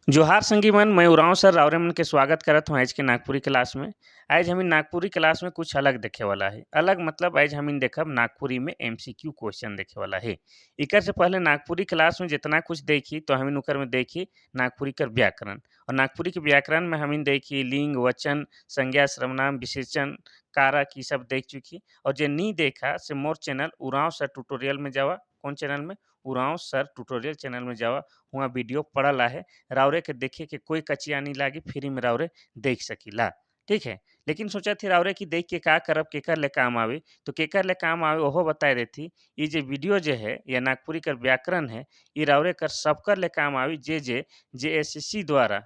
जोहार संगी मन, मैं उरांव सर रावरे मन के स्वागत करत हूँ आज के नागपुरी क्लास में। आज हमिन नागपुरी क्लास में कुछ अलग देखे वाला है। अलग मतलब आज हमिन देखब नागपुरी में एमसीक्यू क्वेश्चन देखे वाला है। एकर से पहले नागपुरी क्लास में जितना कुछ देखी तो हमिन ओकर में देखी नागपुरी कर व्याकरण। और नागपुरी के व्याकरण में हमिन देखी लिंग, वचन, संज्ञा, सर्वनाम, विशेषण, कारक ई सब देख चुकी। और जे नहीं देखा से मोर चैनल उरांव सर ट्यूटोरियल में जावा। कौन चैनल में? उरांव सर ट्यूटोरियल चैनल में जावा। वहाँ वीडियो पड़ल आहे। रावरे के देखे के कोई कचिया नहीं लागी, फ्री में रावरे देख सकीला। ठीक है। लेकिन सोचा थी रावरे की देख के का करब, केकर ले काम आवे। तो केकर ले काम आवे ओहो बताए देती। ये जे वीडियो जे है या नागपुरी कर व्याकरण है, ये रावरे कर सबकर ले काम आवी। जेएसएससी द्वारा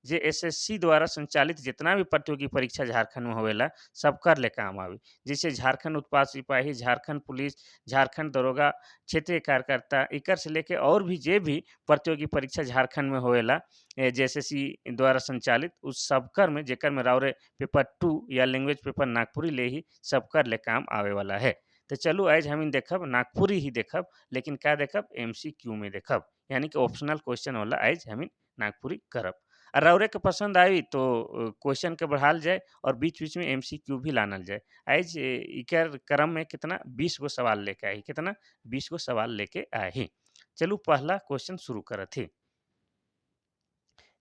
जेएसएससी द्वारा संचालित जितना भी प्रतियोगी परीक्षा झारखंड में होवेला, सबकर ले काम आवी। जैसे झारखंड उत्पाद सिपाही, झारखंड पुलिस, झारखंड दरोगा, क्षेत्रीय कार्यकर्ता, एकर से लेके और भी जे भी प्रतियोगी परीक्षा झारखंड में होवेला जेएसएससी द्वारा संचालित, उस सबकर में जेकर में रावरे पेपर 2 या लैंग्वेज पेपर नागपुरी ले ही सबकर ले काम आवे वाला है। तो चलो आज हम देखब नागपुरी ही देखब, लेकिन क्या देखब? एमसीक्यू में देखब, यानी कि ऑप्शनल क्वेश्चन वाला आज हम नागपुरी करब। और राउरे के पसंद आई तो क्वेश्चन के बढ़ाल जाए और बीच-बीच में एमसीक्यू भी लानल जाए। आज इकर क्रम में कितना 20 गो सवाल लेके आई। कितना? 20 गो सवाल लेके आए ही। चलू पहला क्वेश्चन शुरू करत ही।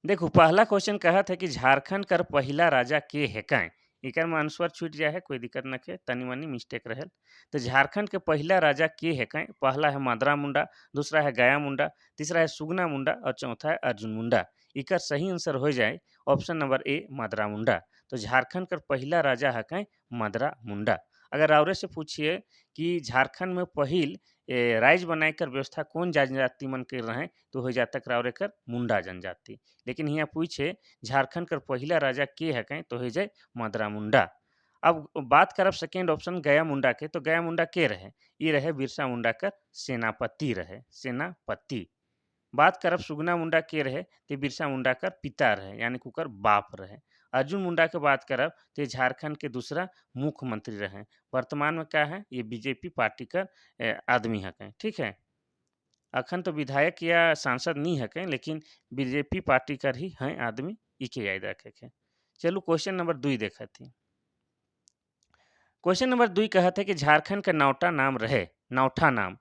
देखो पहला क्वेश्चन कहत है कि झारखंड कर पहिला राजा के हेकाय? एकर में आंसर छूट जाए है, कोई दिक्कत नखे, तनी-मनी मिस्टेक रहेल। तो झारखंड के पहिला राजा के हेकाय? पहला है मदरा मुंडा, दूसरा है गया मुंडा, तीसरा है सुगना मुंडा और चौथा है अर्जुन मुंडा। एकर सही आंसर हो जाए ऑप्शन नंबर ए मदरा मुंडा। तो झारखंड कर पहिला राजा हेकाय मदरा मुंडा। अगर औरे से पूछिए कि झारखंड में पहिल राइज बनाए कर व्यवस्था कौन जनजाति मन के रहें, तो हो जाता रावरे कर मुंडा जनजाति। लेकिन यहाँ पूछे झारखंड कर पहिला राजा के हेकाय, तो हो जाए मदरा मुंडा। अब बात करब सेकेंड ऑप्शन गया मुंडा के, तो गया मुंडा के रहे? ये रहे बिरसा मुंडा कर सेनापति रहे, सेनापति। बात करब सुगना मुंडा के रहे, तो बिरसा मुंडा कर पिता रहे, यानी कि ओकर बाप रहे। अर्जुन मुंडा के बात करब तो झारखंड के दूसरा मुख्यमंत्री रहे। वर्तमान में क्या है? ये बीजेपी पार्टी का आदमी हकें। ठीक है। अखन तो विधायक या सांसद नहीं हकें, लेकिन बीजेपी पार्टी कर ही हैं आदमी, इके याद रखे के। चलो क्वेश्चन नंबर 2 देखत थी। क्वेश्चन नंबर 2 कहत है कि झारखंड का नौटा नाम रहे, नौठा नाम।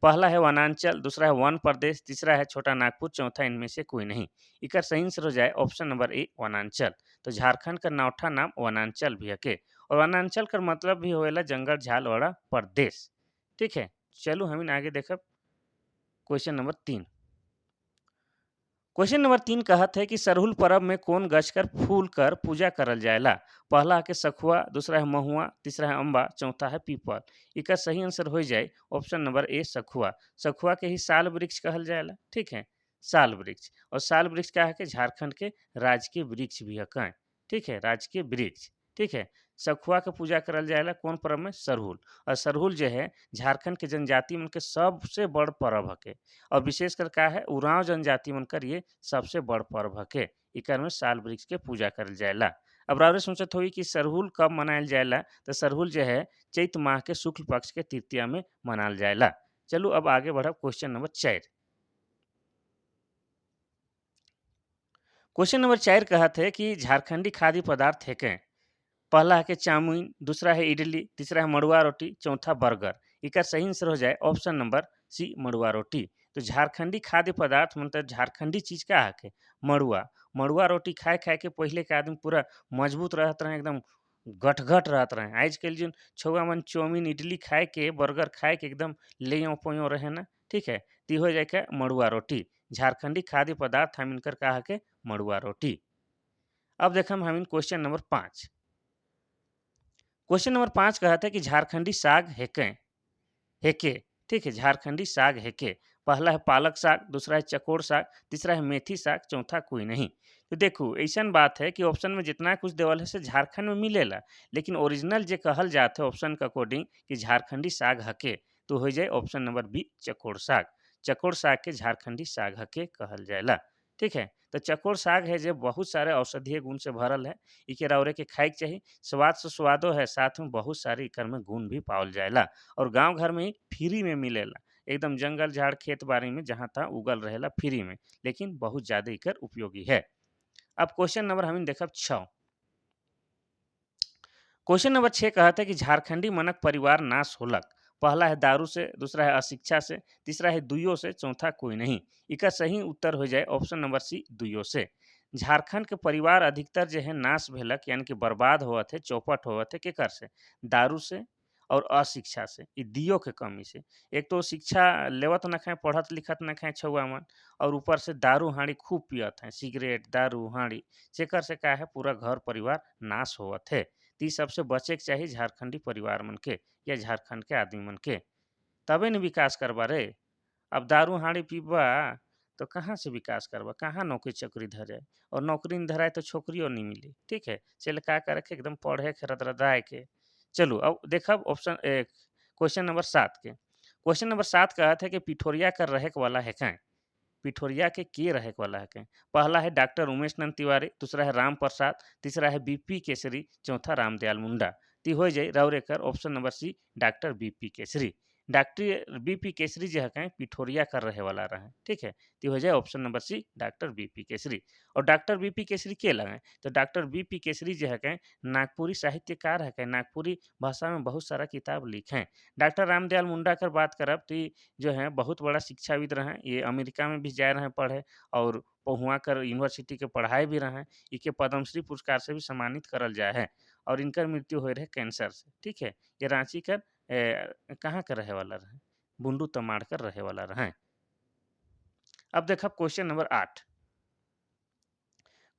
पहला है वनांचल, दूसरा है वन प्रदेश, तीसरा है छोटा नागपुर, चौथा इनमें से कोई नहीं। इकर सही आंसर हो जाए ऑप्शन नंबर ए वनांचल। तो झारखंड का नौठा नाम वनांचल भी हके। और वनांचल का मतलब भी होएला जंगल झाल वाला प्रदेश। ठीक है। चलो हम आगे देखब क्वेश्चन नंबर 3। क्वेश्चन नंबर 3 कहत है कि सरहुल पर्व में कौन गछ कर फूल कर पूजा करल जाएला? पहला है के सखुआ, दूसरा है महुआ, तीसरा है अम्बा, चौथा है पीपल। इका सही आंसर हो जाए ऑप्शन नंबर ए सखुआ। सखुआ के ही साल वृक्ष कहल जाएला। ठीक है। साल वृक्ष। और साल वृक्ष क्या है कि झारखंड के राजकीय वृक्ष भी है। ठीक है, राजकीय वृक्ष। ठीक है। सखुआ के पूजा करल जाएला कौन पर्व में? सरहुल। और सरहुल जो है झारखंड के जनजाति मन के सबसे बड़ पर्व हके। और विशेषकर का है उरांव जनजाति मनकर ये सबसे बड़ पर्व हके। एकर में साल वृक्ष के पूजा करल जाएला। अब राउरे सोचत होई कि सरहुल कब मनायल जाएला? तो सरहुल जो है चैत माह के शुक्ल पक्ष के तृतीया में मनाल जाएला। चलो अब आगे बढ़ब क्वेश्चन नंबर 4। क्वेश्चन नंबर 4 कहत है कि झारखंडी खाद्य पदार्थ है के? पहला है कि चाउमीन, दूसरा है इडली, तीसरा है मड़ुआ रोटी, चौथा बर्गर। इकर सही आंसर हो जाए ऑप्शन नंबर सी मड़ुआ रोटी। तो झारखंडी खाद्य पदार्थ मतलब झारखंडी चीज का है? मड़ुआ। मड़ुआ रोटी खाए खाए के पहले के आदमी पूरा मजबूत रहत रहे, एकदम गठगठ रहत रहे। आजकल जो छौआ मन चाउमीन इडली खाए के, बर्गर खाए के एकदम ले पोयो रहे ना। ठीक है। ती हो जाए के मड़ुआ रोटी। झारखंडी खाद्य पदार्थ हम इनकर कहा के मड़ुआ रोटी। अब देखम हम क्वेश्चन नंबर 5। क्वेश्चन नंबर 5 कहता है कि झारखंडी साग हेके हेके। ठीक है। झारखंडी साग हेके। पहला है पालक साग, दूसरा है चकोर साग, तीसरा है मेथी साग, चौथा कोई नहीं। तो देखो ऐसा बात है कि ऑप्शन में जितना कुछ देवल है से झारखंड में मिलेला, लेकिन ओरिजिनल जे कहल जाते ऑप्शन के अकॉर्डिंग कि झारखंडी साग हके, तो हो जाए ऑप्शन नंबर बी चकोर साग। चकोर साग के झारखंडी साग हके कहल जाएला। ठीक है। तो चकोर साग है जो बहुत सारे औषधीय गुण से भरल है। इके रौरे के खाए के चाहिए। स्वाद से स्वादो है, साथ में बहुत सारे एकर में गुण भी पावल जाएला। और गांव घर में ही फ्री में मिलेला। एकदम जंगल झाड़ खेत बाड़ी में जहाँ तहाँ उगल रहेला फ्री में, लेकिन बहुत ज़्यादा एकर उपयोगी है। अब क्वेश्चन नंबर हम देखब 6। क्वेश्चन नंबर 6 कहता है कि झारखंडी मनक परिवार नाश होलक। पहला है दारू से, दूसरा है अशिक्षा से, तीसरा है दुइयों से, चौथा कोई नहीं। इसका सही उत्तर हो जाए ऑप्शन नंबर सी, दुइयों से। झारखंड के परिवार अधिकतर जो है नाश भेलक यानी कि बर्बाद होवत है, चौपट होवत है केकर से? दारू से और अशिक्षा से, ई दियो के कमी से। एक तो शिक्षा लेवत न खाए, पढ़त लिखत न खाए छुआ मन, और ऊपर से दारू हाड़ी खूब पियत हैं, सिगरेट दारू हाड़ी, जेकर से का है पूरा घर परिवार नाश होवत है। तो ई सबसे बचे के चाही झारखंडी परिवार मन के या झारखंड के आदमी मन के, तबे न विकास करबा रे। अब दारू हाड़ी पीबा तो कहाँ से विकास करबा, कहाँ नौकरी चाकरी धरे, और नौकरी नहीं धराए तो छोकरियों नहीं मिली। ठीक है, चल का करे के एकदम पढ़े के रदरदाए के। चलो अब देखब ऑप्शन क्वेश्चन नंबर 7 के। क्वेश्चन नंबर 7 कहत है कि पिठोरिया कर रहे के वाला है कहाँ? पिठोरिया के रहे के वाला है कहीं? पहला है डॉक्टर उमेश नंद तिवारी, दूसरा है राम प्रसाद, तीसरा है बीपी केसरी, चौथा रामदयाल मुंडा। ती हो जाए राउर एकर option number C, doctor BP Kesari. Doctor BP Kesari जो है कहीं पिठोरिया कर रहे वाला रहे। ठीक है, ती हो जाए option number C, doctor BP Kesari. और डॉक्टर बीपी केसरी के लगे? तो डॉक्टर बीपी केसरी जो है कहीं नागपुरी साहित्यकार है कहीं, नागपुरी भाषा में बहुत सारा किताब लिखे हैं। डॉक्टर रामदयाल मुंडा कर बात करब तो जो है बहुत बड़ा शिक्षाविद रहे, ये अमेरिका में भी जाए रहे पढ़े, और वहाँ कर यूनिवर्सिटी के पढ़ाई भी रहे। इके पद्मश्री पुरस्कार से भी सम्मानित करल जाए है, और इनकर मृत्यु हो रहे कैंसर से। ठीक है, ये रांची कर कहाँ का रहे वाला रहे? बुंडू तमाड़ कर रहे वाला रहे। अब देखा क्वेश्चन नंबर 8।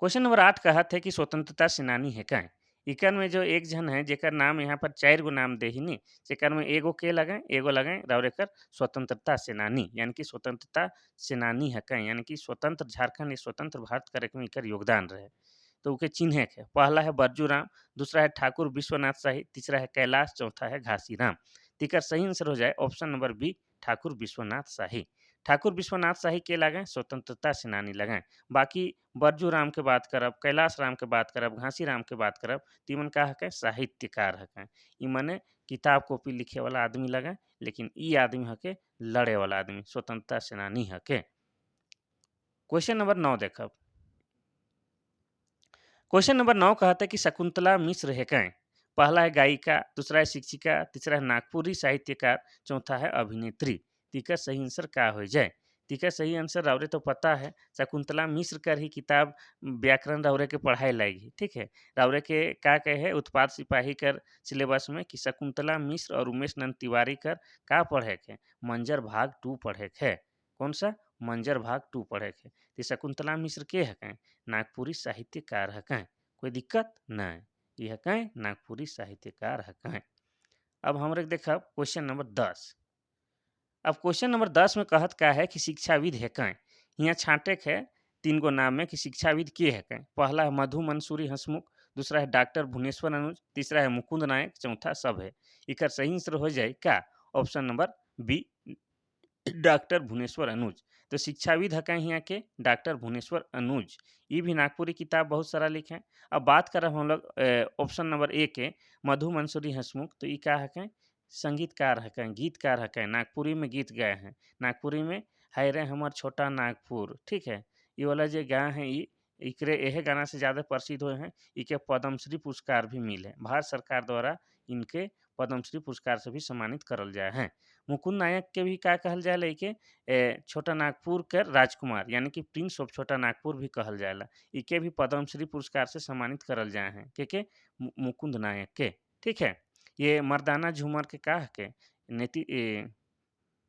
क्वेश्चन नंबर 8 कहत है कि स्वतंत्रता सेनानी है कहाँ? इकर में जो एक जन है जेकर नाम यहाँ पर 4 गो नाम दे ही नहीं, जेकर में एगो के लगाए, एगो लगाए और एकर स्वतंत्रता सेनानी, यानी कि स्वतंत्रता सेनानी है कहीं, यानी कि स्वतंत्र झारखंड या स्वतंत्र भारत करे में इकर योगदान रहे। तो उके चिन्हे के पहला है बरजू राम, दूसरा है ठाकुर विश्वनाथ शाही, तीसरा है कैलाश, चौथा है घासी राम। तिकर सही आंसर हो जाए option number B, Thakur Vishwanath Shahi. Thakur Vishwanath Shahi के लगाएं, स्वतंत्रता सेनानी लगाएं। बाकी बरजू राम के बात करब, कैलाश राम के बात करब, घासी राम के बात करब, तीमन का हकै साहित्यकार हकै। ई मने किताब कॉपी लिखे वाला आदमी लगे, लेकिन ई आदमी हके लड़े वाला आदमी, स्वतंत्रता सेनानी हके। क्वेश्चन नंबर 9 देखब। क्वेश्चन नंबर 9 कहता है कि शकुंतला मिश्र है कहीं? पहला है गायिका, दूसरा है शिक्षिका, तीसरा है नागपुरी साहित्यकार, चौथा है अभिनेत्री। तीका सही आंसर का हो जाए? तीका सही आंसर रावरे तो पता है, शकुंतला मिश्र कर ही किताब व्याकरण रावरे के पढ़ाई लाएगी। ठीक है, रावरे के का कहे उत्पाद सिपाही कर सिलेबस में कि शकुंतला मिश्र और उमेश नंद तिवारी कर का पढ़े के? मंजर भाग 2 पढ़े के है। कौन सा? मंजर भाग 2 पढ़े के। तो शकुंतला मिश्र के है? नागपुरी साहित्यकार हकै। कोई दिक्कत नहीं, ये हकै नागपुरी साहित्यकार हकै। अब हमरे देखब क्वेश्चन नंबर 10। अब क्वेश्चन नंबर 10 में कहत का है कि शिक्षाविद है कहीं? यहाँ छाँटे है 3 गो नाम में कि शिक्षाविद के है कहीं? पहला है मधु मंसूरी हंसमुख, दूसरा है डॉक्टर भुवनेश्वर अनुज, तीसरा है मुकुंद नायक, चौथा सब है। इकर सही आंसर हो जाए क्या? Option number B, doctor Bhuvneshwar Anuj. तो शिक्षाविद हकै यहाँ के डॉक्टर भुवनेश्वर अनुज। ये भी नागपुरी किताब बहुत सारा लिखे हैं। अब बात करब हम लोग ऑप्शन नंबर ए के, मधु मंसूरी हंसमुख। तो ये क्या हकै? संगीतकार हकै, गीतकार हकै, नागपुरी में गीत गाए हैं। नागपुरी में है रे हमर छोटा नागपुर। ठीक है, ये वाला जो गाए हैं ये इकरे यह गाना से ज़्यादा प्रसिद्ध हुए हैं। इके पद्मश्री पुरस्कार भी मिले, भारत सरकार द्वारा इनके पद्मश्री पुरस्कार से भी सम्मानित करल जाए हैं। मुकुंद नायक के भी का कहल जाए इके छोटा नागपुर के राजकुमार, यानी कि प्रिंस ऑफ छोटा नागपुर भी कहल जाएला। इके भी पद्मश्री पुरस्कार से सम्मानित करल जाए हैं के मुकुंद नायक के। ठीक है, ये मर्दाना झूमर के का है के नीति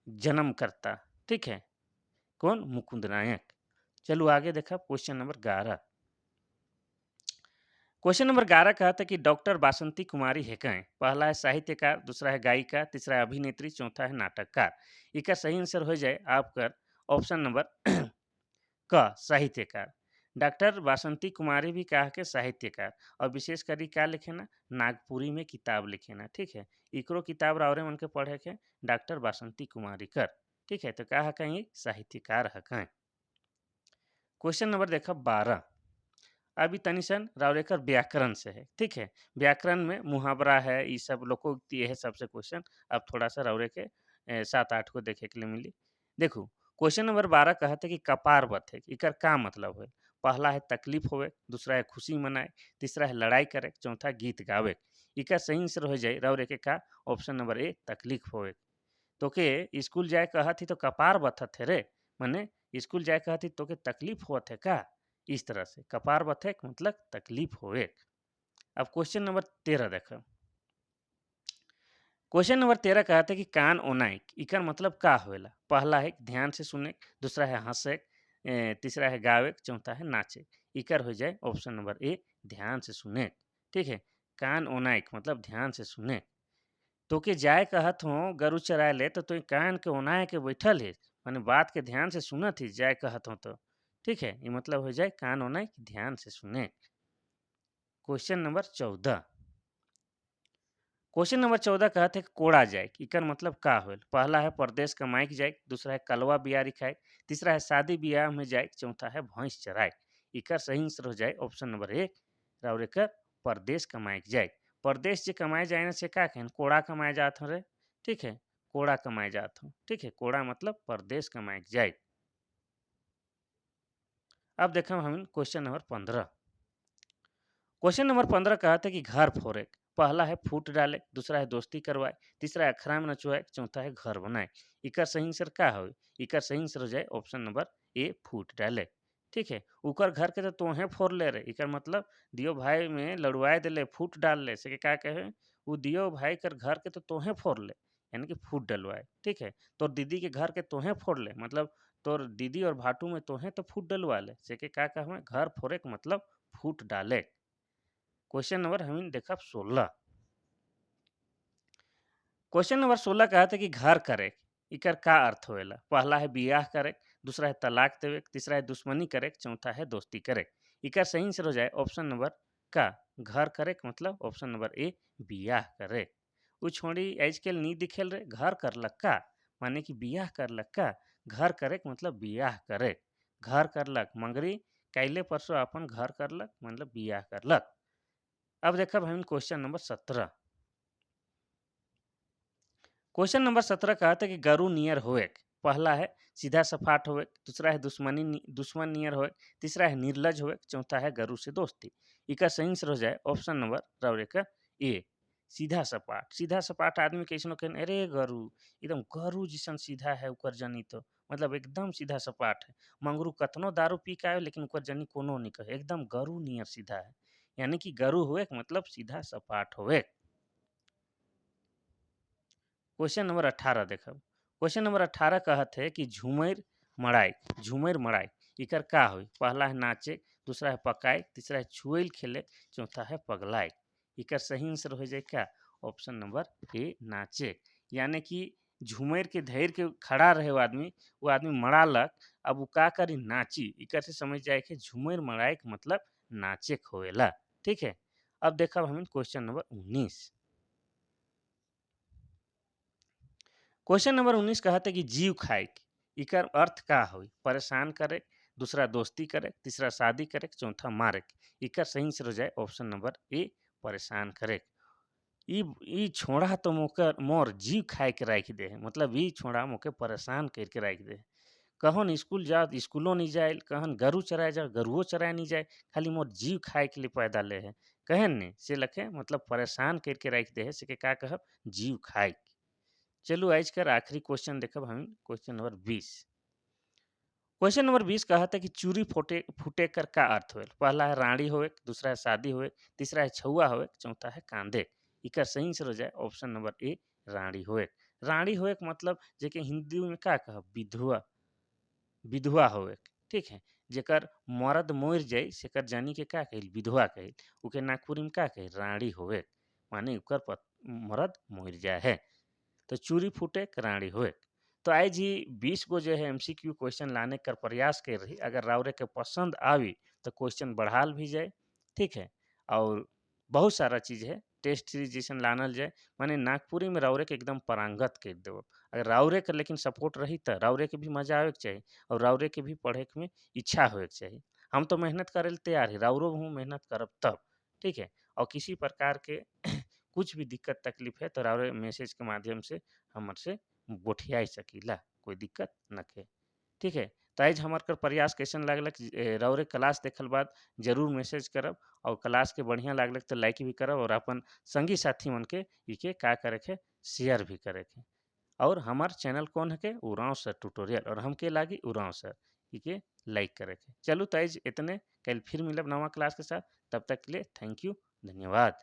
जन्मकर्ता। ठीक है, कौन? मुकुंद नायक। चलो आगे देखा क्वेश्चन नंबर 11। क्वेश्चन नंबर 11 कहता है कि डॉक्टर बासंती कुमारी है कहीं? पहला है साहित्यकार, दूसरा है गायिका, तीसरा है अभिनेत्री, चौथा है नाटककार। इसका सही आंसर हो जाए आपका ऑप्शन नंबर क, साहित्यकार। डॉक्टर बासंती कुमारी भी कहा के साहित्यकार, और विशेष करी क्या लिखे ना, नागपुरी में किताब लिखे ना। ठीक है, इकरो किताब रावरे मन के पढ़े के डॉक्टर बासंती कुमारी कर। ठीक है, तो कहा कहीं साहित्यकार है कहीं। क्वेश्चन नंबर देखा 12। अभी तनिसन रावरेकर व्याकरण से है। ठीक है, व्याकरण में मुहावरा है, ये सब लोकोक्ति है सबसे क्वेश्चन। अब थोड़ा सा रावरे के सात आठ को देखे के लिए मिली। देखो क्वेश्चन नंबर 12 कहते कि कपार बथे इकर का मतलब है। पहला है तकलीफ होवे, दूसरा है खुशी मनाए, तीसरा है लड़ाई करे, चौथा गीत गावे। इकर सही आंसर हो जाए राउर के का ऑप्शन नंबर ए तकलीफ होवे। तो के स्कूल जाए कहत ही तो कपार बथत थे रे, माने स्कूल जाए कहत ही तो के तकलीफ होत है का। इस तरह से कपार बथे मतलब तकलीफ होवे। अब क्वेश्चन नंबर 13 देखो। क्वेश्चन नंबर 13 कहते हैं कि कान ओनाई इकर मतलब का होवेला। पहला है ध्यान से सुने, दूसरा है हंसे, तीसरा है गावे, चौथा है नाचे। इकर हो जाए ऑप्शन नंबर ए ध्यान से सुने। ठीक है, कान ओनाइक मतलब ध्यान से सुने। तो के जाए कहत हो गरु चराए ले तो कान के ओनाए के बैठल है, माने बात के ध्यान से सुनत ही जाए कहत हो तो। ठीक है, ये मतलब हो जाए कान ओनाई ध्यान से सुने। Question number 14। क्वेश्चन नंबर 14 कहते हैं कि कोड़ा जाए इकर मतलब का होल। पहला है परदेश कमाई के जाए, दूसरा है कलवा बियारी खाए, तीसरा है शादी ब्याह में जाए, चौथा है भैंस चराए। इकर सही आंसर हो जाए ऑप्शन नंबर ए और एकर परदेश कमाए के जाए। परदेश जे कमाए जाए ना से का कहें कोड़ा कमाए जात हो रे। ठीक है, कोड़ा कमाए जात हो। ठीक है, कोड़ा मतलब परदेश कमाए के जाए। अब देखा हम क्वेश्चन नंबर 15। क्वेश्चन नंबर 15 कहते हैं कि घर फोड़े। पहला है फूट डाले, दूसरा है दोस्ती करवाए, तीसरा है अखरा में नचवाए, चौथा है घर बनाए। इकर सही आंसर का हो। इकर सही आंसर हो जाए ऑप्शन नंबर ए फूट डाले। ठीक है, उकर घर के तो तोहे फोड़ ले रहे इकर मतलब दियो भाई में लड़वाए दिले फूट डाल ले से का कहे वो दियो भाई कर घर के तो तोहे फोड़ ले, यानी कि फूट डलवाए। ठीक है, तोर दीदी के घर के तोहे फोड़ ले मतलब तोर दीदी और भाटू में तोहे तो फूट डलवा ले से के का कहे घर फोड़े के मतलब फूट डाले। क्वेश्चन नंबर हम देखा 16। क्वेश्चन नंबर 16 कहते कि घर करे इकर का अर्थ होएला। पहला है बियाह करे, दूसरा है तलाक देवे, तीसरा है दुश्मनी करे, चौथा है दोस्ती करे। इकर सही आंसर हो जाए ऑप्शन नंबर का घर करे के मतलब ऑप्शन नंबर ए बियाह करे। उ छोड़ी आजकल नी दिखेल रे घर करलक का, माने कि बियाह करलक का। घर करे के मतलब बियाह करे। घर करलक मंगरी कैले परसों अपन घर करलक मतलब बियाह करलक। अब देखब हम क्वेश्चन नंबर 17। क्वेश्चन नंबर 17 कहते कि गरु नियर होए। पहला है सीधा सपाट होए, दूसरा है दुश्मन नियर होए, तीसरा है निर्लज होए, चौथा है गरु से दोस्ती। इका सही आंसर हो जाए ऑप्शन नंबर राउरे का ए सीधा सपाट। सीधा सपाट आदमी कैसनो कहन अरे गरु एकदम गरु जिसन सीधा है उकर जनी तो मतलब एकदम सीधा सपाट है। मंगरू कतनो दारू पी के आए लेकिन उकर जनी कोनो नहीं कहे एकदम गरु नियर सीधा है, यानी कि गरु होए मतलब सीधा सपाट होए। क्वेश्चन नंबर 18 देखब। क्वेश्चन नंबर 18 कहत है कि झूमर मड़ाई इकर का होई। पहला है नाचे, दूसरा है पकाए, तीसरा है छुएल खेले, चौथा है पगलाए। इकर सही आंसर हो जाए क्या ऑप्शन नंबर ए नाचे। यानी कि झूमर के धैर के खड़ा रहे वो आदमी मड़ालक, अब वो का करी नाची। इकर से समझ जाए कि झूमर मड़ाए के मतलब नाचे खोएला। ठीक है, अब देखब हम क्वेश्चन नंबर 19। क्वेश्चन नंबर 19 कहते कि जीव खाए इकर अर्थ का होई। परेशान करे, दूसरा दोस्ती करे, तीसरा शादी करे, चौथा मारे। इकर सही आंसर हो जाए ऑप्शन नंबर ए परेशान करे। ई छोड़ा तो मोकर मोर जीव खाए के राख दे है, मतलब ई छोड़ा मोके परेशान करके राख दे है। कहन स्कूल जा स्कूलों नहीं जाए, कहन गरु चराए जा गरुओ चराए नहीं जाए, खाली मोर जीव खाए के लिए पैदा ले है। कहन ने से लखे मतलब परेशान करके राख दे है से के का कहब जीव खाए। चलो आज कर आखिरी क्वेश्चन देखब हम क्वेश्चन नंबर 20। क्वेश्चन नंबर 20 कहता है कि चूरी फूटे फूटे कर का अर्थ होए। पहला है रानी होए, दूसरा है शादी होए, तीसरा है छुआ होए, चौथा है कांदे। इकर सही आंसर हो जाए ऑप्शन नंबर ए रानी होए। रानी होए के मतलब जेके हिंदी में का कहब विधवा, विधवा होए। ठीक है, जेकर मर्द मोर जाए सेकर जानी के का कहिल विधवा कहिल, उके नागपुरी में का कहिल रानी होए, माने उकर मर्द मोर जाए है। तो चूरी फूटे कराड़ी होए। तो आज ही 20 गो जो है एमसीक्यू क्वेश्चन लाने का प्रयास कर रही। अगर राउरे के पसंद आवी तो क्वेश्चन बढ़ाल भी जाए। ठीक है, और बहुत सारा चीज़ है टेस्ट सीरीज जैसन लानल जाए, माने नागपुरी में राउरे के एकदम पारंगत कर देव। अगर राउरे के लेकिन सपोर्ट रही तो राउरे के भी मजा आवे के चाहिए और राउरे के भी पढ़े के में इच्छा होए के चाहिए। हम तो मेहनत करे ला तैयार है, राउरो हूँ मेहनत करब तब। ठीक है, और किसी प्रकार के कुछ भी दिक्कत तकलीफ है तो राउरे मैसेज के माध्यम से हमर से बोठियाई सकीला, कोई दिक्कत नखे। ठीक है? तो आइज हमार कर प्रयास कैसन लागलक रउरे क्लास देखल बाद ज़रूर मैसेज करब और क्लास के बढ़िया लागलक तो लाइक भी करब और अपन संगी साथी मन के इके का करे के शेयर भी करे के। और हमार चैनल कौन है के उरांव सर ट्यूटोरियल और हमके लागी उरांव सर इके लाइक करे के। चलू तो आइज इतने, कल फिर मिलब नवा क्लास के साथ, तब तक के लिए थैंक यू, धन्यवाद।